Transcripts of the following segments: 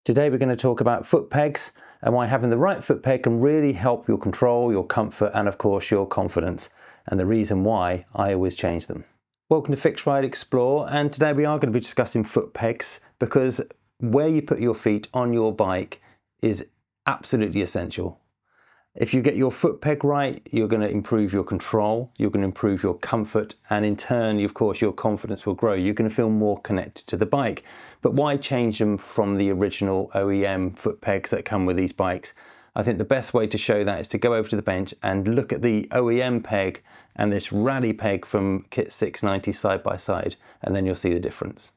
Today we're going to talk about foot pegs and why having the right foot peg can really help your control, your comfort and of course your confidence, and the reason why I always change them. Welcome to Fix Ride Explore, and today we are going to be discussing foot pegs because where you put your feet on your bike is absolutely essential. If you get your foot peg right, you're going to improve your control, you're going to improve your comfort, and in turn, of course, your confidence will grow. You're going to feel more connected to the bike. But why change them from the original OEM foot pegs that come with these bikes? I think the best way to show that is to go over to the bench and look at the OEM peg and this rally peg from Kit 690 side by side, and then you'll see the difference.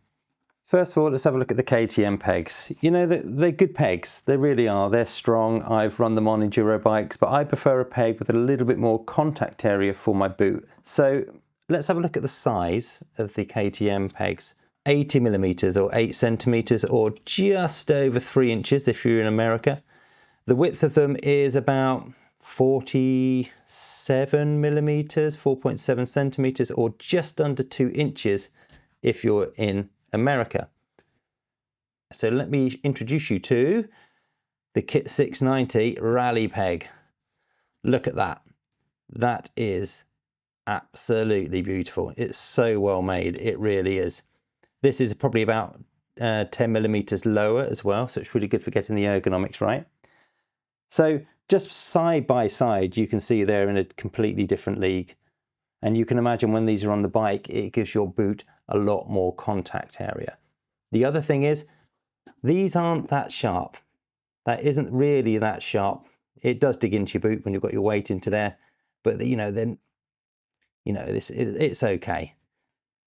First of all, let's have a look at the KTM pegs. You know, they're good pegs. They really are. They're strong. I've run them on enduro bikes, but I prefer a peg with a little bit more contact area for my boot. So let's have a look at the size of the KTM pegs. 80 millimeters or 8 centimeters or just over 3 inches if you're in America. The width of them is about 47 millimeters, 4.7 centimeters, or just under 2 inches if you're in America. So let me introduce you to the Kit 690 rally peg. Look at that. That is absolutely beautiful. It's so well made. It really is. This is probably about 10 millimeters lower as well, so it's really good for getting the ergonomics right. So just side by side, you can see they're in a completely different league. And you can imagine when these are on the bike, it gives your boot a lot more contact area. The other thing is, these aren't that sharp. That isn't really that sharp. It does dig into your boot when you've got your weight into there, but it's okay.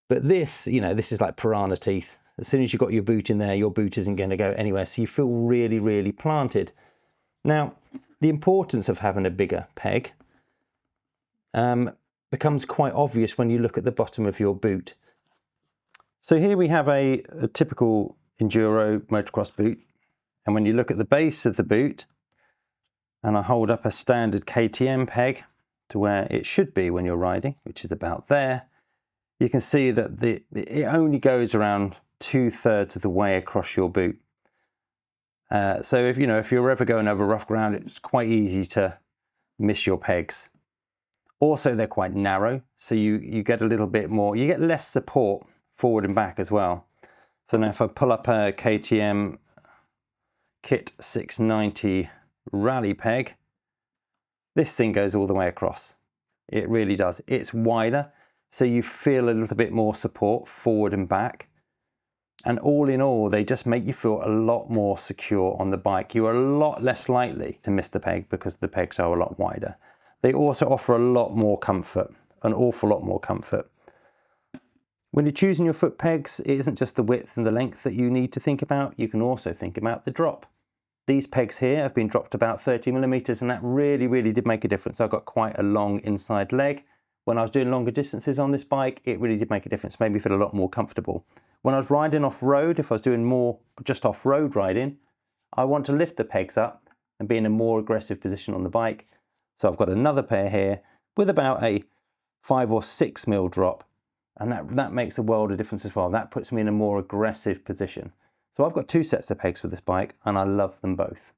But this is like piranha teeth. As soon as you've got your boot in there, your boot isn't going to go anywhere. So you feel really, really planted. Now, the importance of having a bigger peg becomes quite obvious when you look at the bottom of your boot. So here we have a typical enduro motocross boot, and when you look at the base of the boot, and I hold up a standard KTM peg to where it should be when you're riding, which is about there, you can see that it only goes around 2/3 of the way across your boot. So if you're ever going over rough ground, it's quite easy to miss your pegs. Also, they're quite narrow, so you get a little bit more, you get less support forward and back as well. So now if I pull up a KTM Kit 690 rally peg, this thing goes all the way across. It really does. It's wider, so you feel a little bit more support forward and back. And all in all, they just make you feel a lot more secure on the bike. You are a lot less likely to miss the peg because the pegs are a lot wider. They also offer a lot more comfort, an awful lot more comfort. When you're choosing your foot pegs, it isn't just the width and the length that you need to think about. You can also think about the drop. These pegs here have been dropped about 30 millimeters, and that really, really did make a difference. I've got quite a long inside leg. When I was doing longer distances on this bike, it really did make a difference, made me feel a lot more comfortable. When I was riding off-road, if I was doing more just off-road riding, I want to lift the pegs up and be in a more aggressive position on the bike. So I've got another pair here with about a 5 or 6 mil drop, and that makes a world of difference as well. That puts me in a more aggressive position. So I've got 2 sets of pegs for this bike, and I love them both.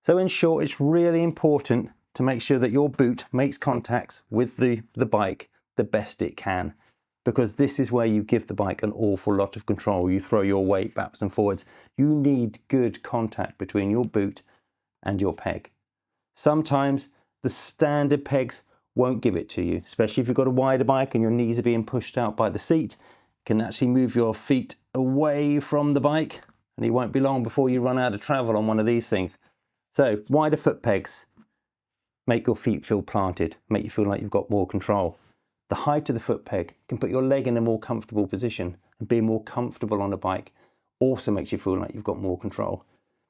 So in short, it's really important to make sure that your boot makes contacts with the bike the best it can, because this is where you give the bike an awful lot of control. You throw your weight backwards and forwards. You need good contact between your boot and your peg. Sometimes the standard pegs won't give it to you, especially if you've got a wider bike and your knees are being pushed out by the seat. You can actually move your feet away from the bike, and it won't be long before you run out of travel on one of these things. So wider foot pegs make your feet feel planted, make you feel like you've got more control. The height of the foot peg can put your leg in a more comfortable position, and being more comfortable on a bike also makes you feel like you've got more control.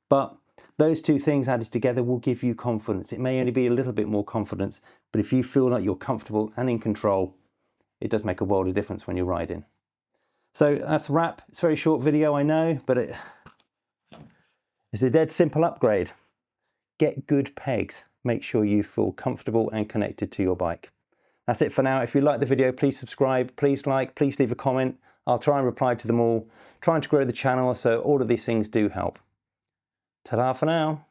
But those two things added together will give you confidence. It may only be a little bit more confidence, but if you feel like you're comfortable and in control, it does make a world of difference when you're riding. So that's a wrap. It's a very short video, I know, but it's a dead simple upgrade. Get good pegs. Make sure you feel comfortable and connected to your bike. That's it for now. If you like the video, please subscribe, please like, please leave a comment. I'll try and reply to them all. Trying to grow the channel, so all of these things do help. Ta-da for now.